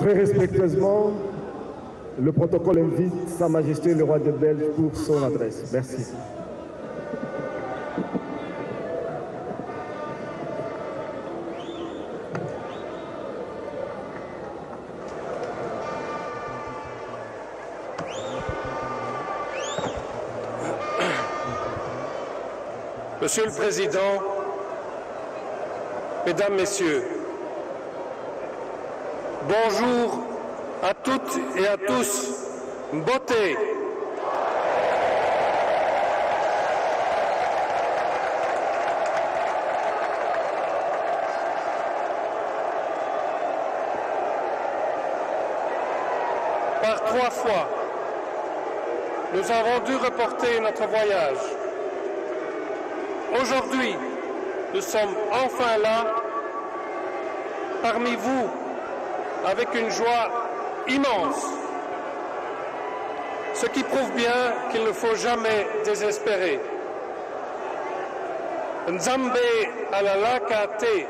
Très respectueusement, le protocole invite Sa Majesté le roi de Belge pour son adresse. Merci. Monsieur le Président, Mesdames, Messieurs, bonjour à toutes et à tous. Mbote. Par 3 fois, nous avons dû reporter notre voyage. Aujourd'hui, nous sommes enfin là, parmi vous, avec une joie immense, ce qui prouve bien qu'il ne faut jamais désespérer. Nzambe alalaka te.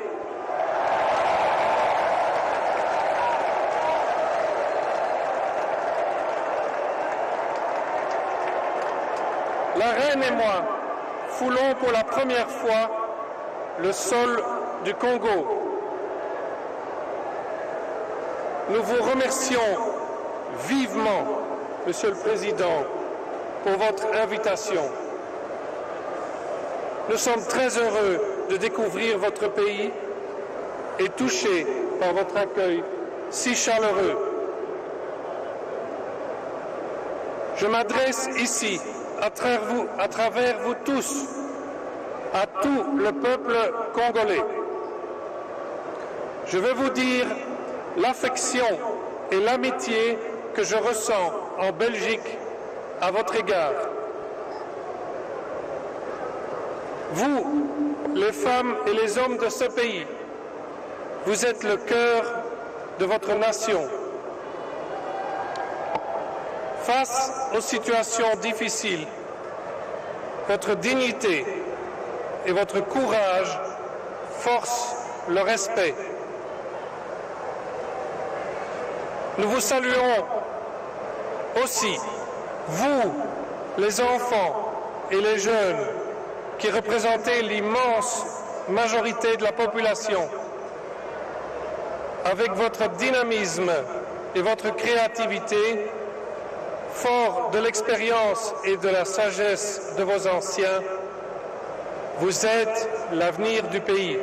La reine et moi foulons pour la première fois le sol du Congo. Nous vous remercions vivement, Monsieur le Président, pour votre invitation. Nous sommes très heureux de découvrir votre pays et touchés par votre accueil si chaleureux. Je m'adresse ici, à travers vous tous, à tout le peuple congolais. Je veux vous dire l'affection et l'amitié que je ressens en Belgique à votre égard. Vous, les femmes et les hommes de ce pays, vous êtes le cœur de votre nation. Face aux situations difficiles, votre dignité et votre courage forcent le respect. Nous vous saluons aussi, vous, les enfants et les jeunes, qui représentez l'immense majorité de la population. Avec votre dynamisme et votre créativité, fort de l'expérience et de la sagesse de vos anciens, vous êtes l'avenir du pays.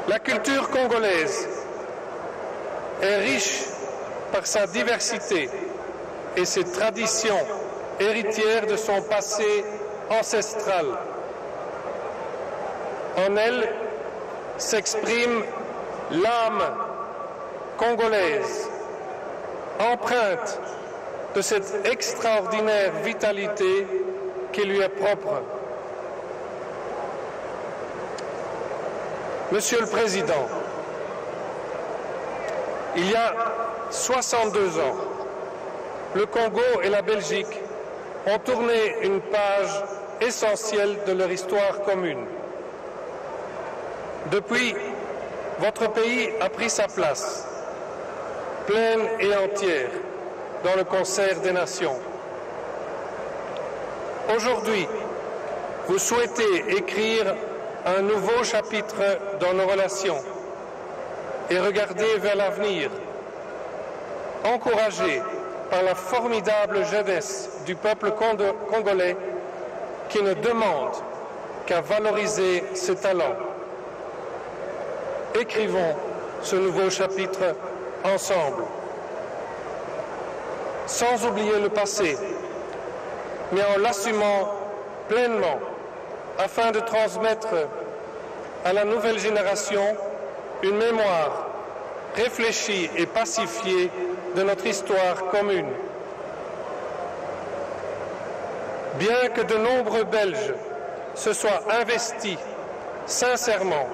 La culture congolaise est riche par sa diversité et ses traditions héritières de son passé ancestral. En elle s'exprime l'âme congolaise, empreinte de cette extraordinaire vitalité qui lui est propre. Monsieur le Président, il y a 62 ans, le Congo et la Belgique ont tourné une page essentielle de leur histoire commune. Depuis, votre pays a pris sa place, pleine et entière, dans le concert des nations. Aujourd'hui, vous souhaitez écrire un nouveau chapitre dans nos relations et regarder vers l'avenir, encouragé par la formidable jeunesse du peuple congolais qui ne demande qu'à valoriser ses talents. Écrivons ce nouveau chapitre ensemble, sans oublier le passé, mais en l'assumant pleinement, afin de transmettre à la nouvelle génération une mémoire réfléchie et pacifiée de notre histoire commune. Bien que de nombreux Belges se soient investis sincèrement,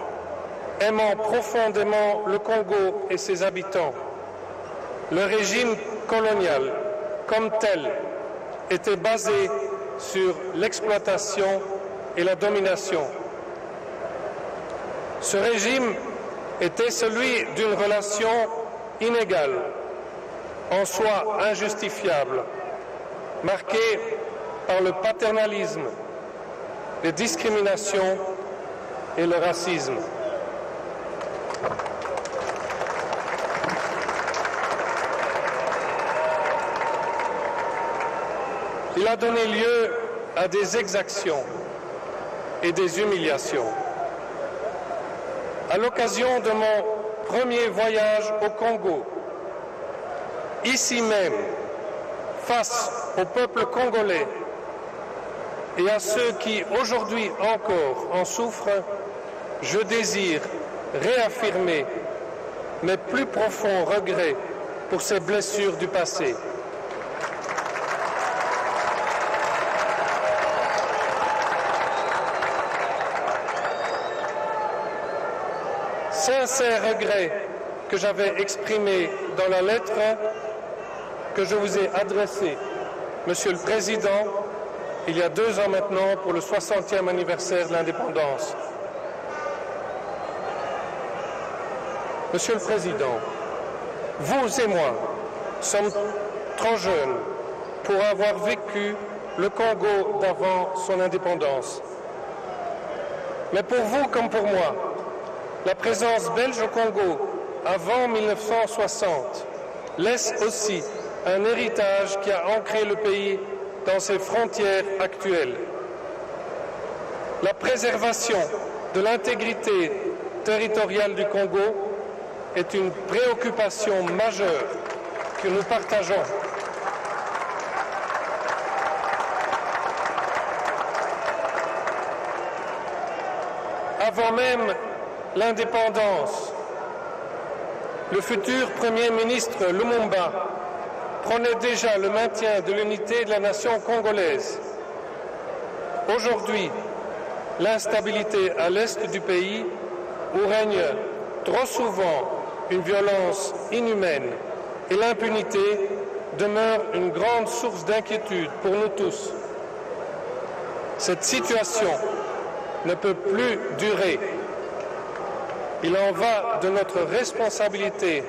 aimant profondément le Congo et ses habitants, le régime colonial, comme tel, était basé sur l'exploitation et la domination. Ce régime était celui d'une relation inégale, en soi injustifiable, marquée par le paternalisme, les discriminations et le racisme. Il a donné lieu à des exactions et des humiliations. À l'occasion de mon premier voyage au Congo, ici même, face au peuple congolais et à ceux qui aujourd'hui encore en souffrent, je désire réaffirmer mes plus profonds regrets pour ces blessures du passé. Sincère regret que j'avais exprimé dans la lettre que je vous ai adressée, Monsieur le Président, il y a 2 ans maintenant pour le 60e anniversaire de l'indépendance. Monsieur le Président, vous et moi sommes trop jeunes pour avoir vécu le Congo d'avant son indépendance. Mais pour vous comme pour moi, la présence belge au Congo avant 1960 laisse aussi un héritage qui a ancré le pays dans ses frontières actuelles. La préservation de l'intégrité territoriale du Congo est une préoccupation majeure que nous partageons. Avant même l'indépendance, le futur Premier ministre Lumumba prônait déjà le maintien de l'unité de la nation congolaise. Aujourd'hui, l'instabilité à l'est du pays, où règne trop souvent une violence inhumaine et l'impunité, demeure une grande source d'inquiétude pour nous tous. Cette situation ne peut plus durer. Il en va de notre responsabilité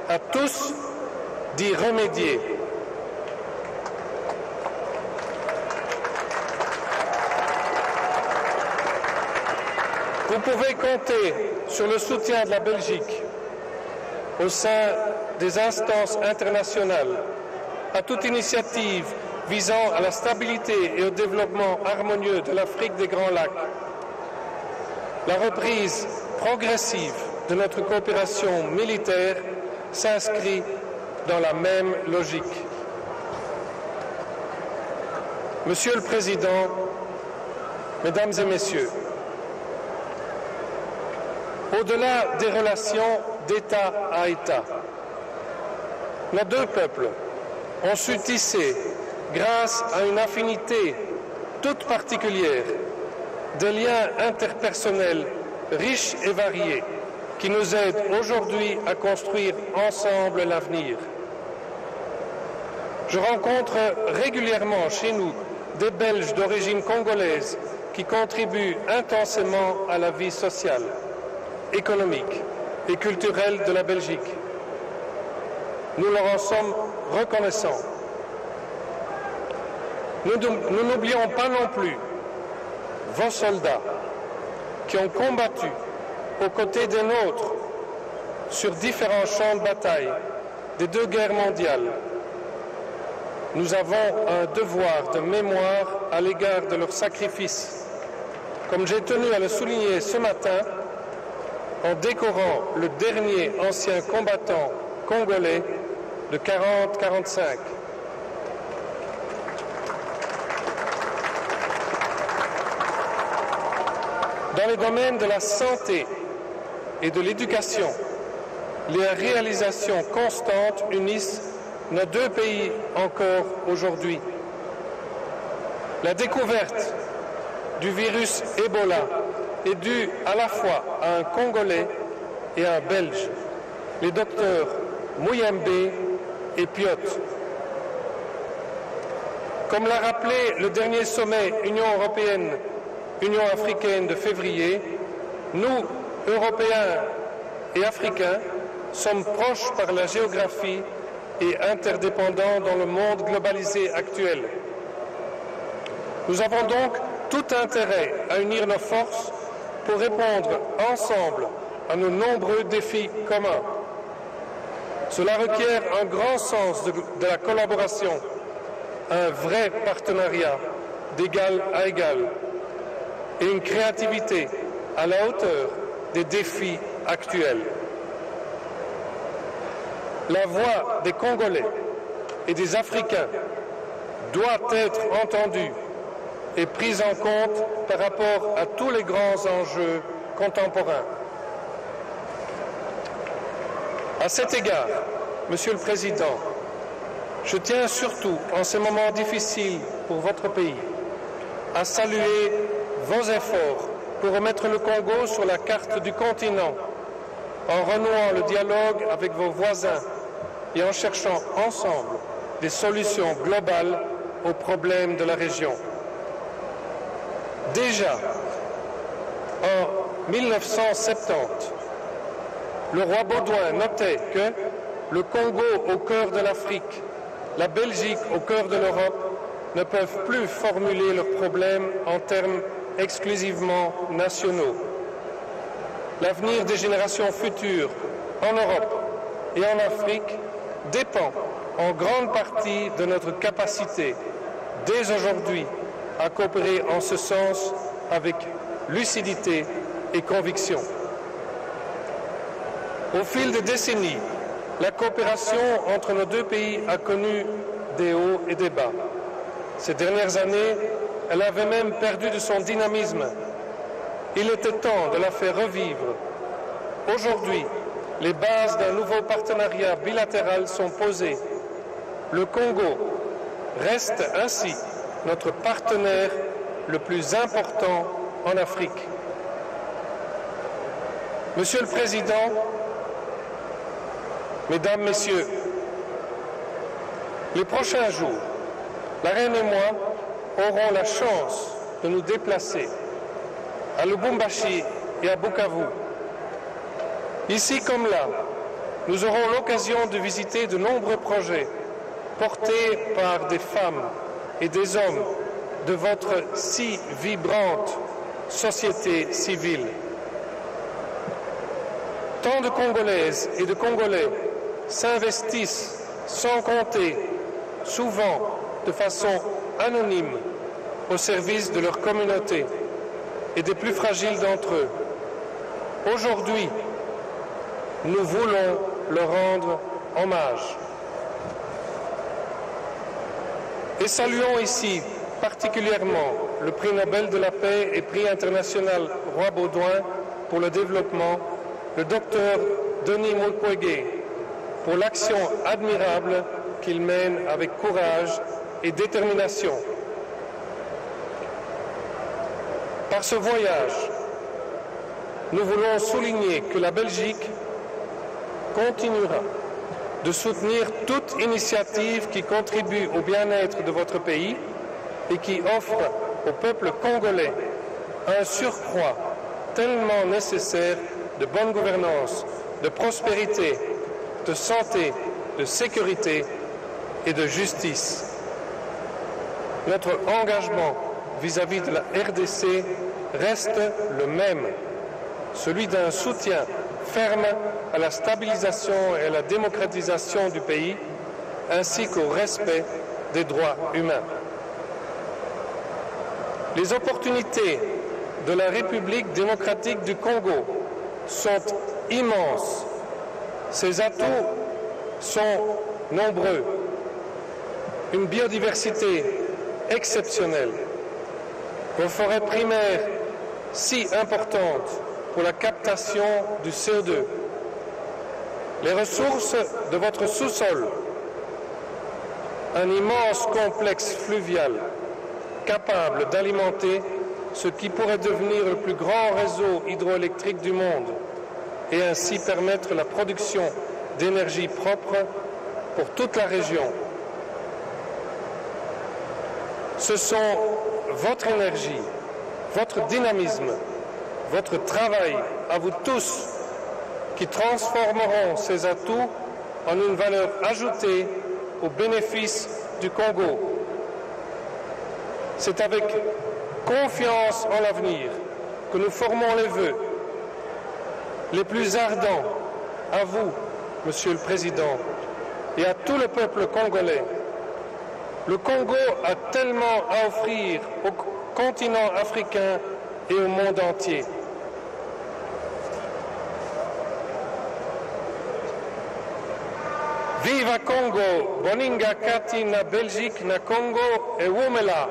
à tous d'y remédier. Vous pouvez compter sur le soutien de la Belgique au sein des instances internationales à toute initiative visant à la stabilité et au développement harmonieux de l'Afrique des Grands Lacs. La reprise progressive de notre coopération militaire s'inscrit dans la même logique. Monsieur le Président, Mesdames et Messieurs, au-delà des relations d'État à État, nos 2 peuples ont su tisser, grâce à une affinité toute particulière, des liens interpersonnels riches et variés qui nous aident aujourd'hui à construire ensemble l'avenir. Je rencontre régulièrement chez nous des Belges d'origine congolaise qui contribuent intensément à la vie sociale, économique et culturelle de la Belgique. Nous leur en sommes reconnaissants. Nous n'oublions pas non plus vos soldats qui ont combattu aux côtés des nôtres sur différents champs de bataille des 2 guerres mondiales. Nous avons un devoir de mémoire à l'égard de leur sacrifice, comme j'ai tenu à le souligner ce matin en décorant le dernier ancien combattant congolais de 40-45. Dans les domaines de la santé et de l'éducation, les réalisations constantes unissent nos 2 pays encore aujourd'hui. La découverte du virus Ebola est due à la fois à un Congolais et à un Belge, les docteurs Mouyembe et Piot. Comme l'a rappelé le dernier sommet Union européenne-Union africaine de février, nous, Européens et africains sommes proches par la géographie et interdépendants dans le monde globalisé actuel. Nous avons donc tout intérêt à unir nos forces pour répondre ensemble à nos nombreux défis communs. Cela requiert un grand sens de la collaboration, un vrai partenariat d'égal à égal et une créativité à la hauteur des défis actuels. La voix des Congolais et des Africains doit être entendue et prise en compte par rapport à tous les grands enjeux contemporains. À cet égard, Monsieur le Président, je tiens surtout, en ces moments difficiles pour votre pays, à saluer vos efforts pour remettre le Congo sur la carte du continent, en renouant le dialogue avec vos voisins et en cherchant ensemble des solutions globales aux problèmes de la région. Déjà, en 1970, le roi Baudouin notait que le Congo au cœur de l'Afrique, la Belgique au cœur de l'Europe ne peuvent plus formuler leurs problèmes en termes exclusivement nationaux. L'avenir des générations futures en Europe et en Afrique dépend en grande partie de notre capacité, dès aujourd'hui, à coopérer en ce sens avec lucidité et conviction. Au fil des décennies, la coopération entre nos deux pays a connu des hauts et des bas. Ces dernières années, elle avait même perdu de son dynamisme. Il était temps de la faire revivre. Aujourd'hui, les bases d'un nouveau partenariat bilatéral sont posées. Le Congo reste ainsi notre partenaire le plus important en Afrique. Monsieur le Président, Mesdames, Messieurs, les prochains jours, la Reine et moi aurons la chance de nous déplacer à Lubumbashi et à Bukavu. Ici comme là, nous aurons l'occasion de visiter de nombreux projets portés par des femmes et des hommes de votre si vibrante société civile. Tant de Congolaises et de Congolais s'investissent sans compter, souvent de façon anonyme, au service de leur communauté et des plus fragiles d'entre eux. Aujourd'hui, nous voulons leur rendre hommage. Et saluons ici particulièrement le prix Nobel de la paix et prix international Roi Baudouin pour le développement, le docteur Denis Mukwege, pour l'action admirable qu'il mène avec courage et détermination. Par ce voyage, nous voulons souligner que la Belgique continuera de soutenir toute initiative qui contribue au bien-être de votre pays et qui offre au peuple congolais un surcroît tellement nécessaire de bonne gouvernance, de prospérité, de santé, de sécurité et de justice. Notre engagement vis-à-vis de la RDC reste le même, celui d'un soutien ferme à la stabilisation et à la démocratisation du pays, ainsi qu'au respect des droits humains. Les opportunités de la République démocratique du Congo sont immenses. Ses atouts sont nombreux. Une biodiversité exceptionnelle. Vos forêts primaires si importantes pour la captation du CO2. Les ressources de votre sous-sol. Un immense complexe fluvial capable d'alimenter ce qui pourrait devenir le plus grand réseau hydroélectrique du monde et ainsi permettre la production d'énergie propre pour toute la région. Ce sont votre énergie, votre dynamisme, votre travail à vous tous qui transformeront ces atouts en une valeur ajoutée au bénéfice du Congo. C'est avec confiance en l'avenir que nous formons les vœux les plus ardents à vous, Monsieur le Président, et à tout le peuple congolais. Le Congo a tellement à offrir au continent africain et au monde entier. Viva Congo, Boninga Kati na Belgique na Congo et Womela.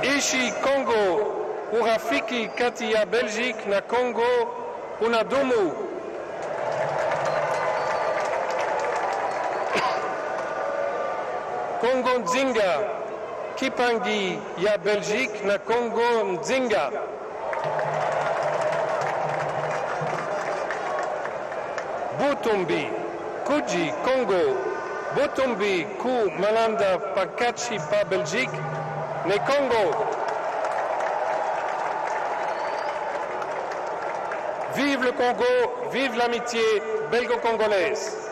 Ishi Congo, Urafiki Kati ya Belgique na Congo, Unadumu. Congo Nzinga, Kipangi ya Belgique na Congo Nzinga. Butumbi, Kuji Congo, Butumbi ku Malanda Pakachi pa Belgique, ne Congo. Vive le Congo, vive l'amitié belgo-congolaise.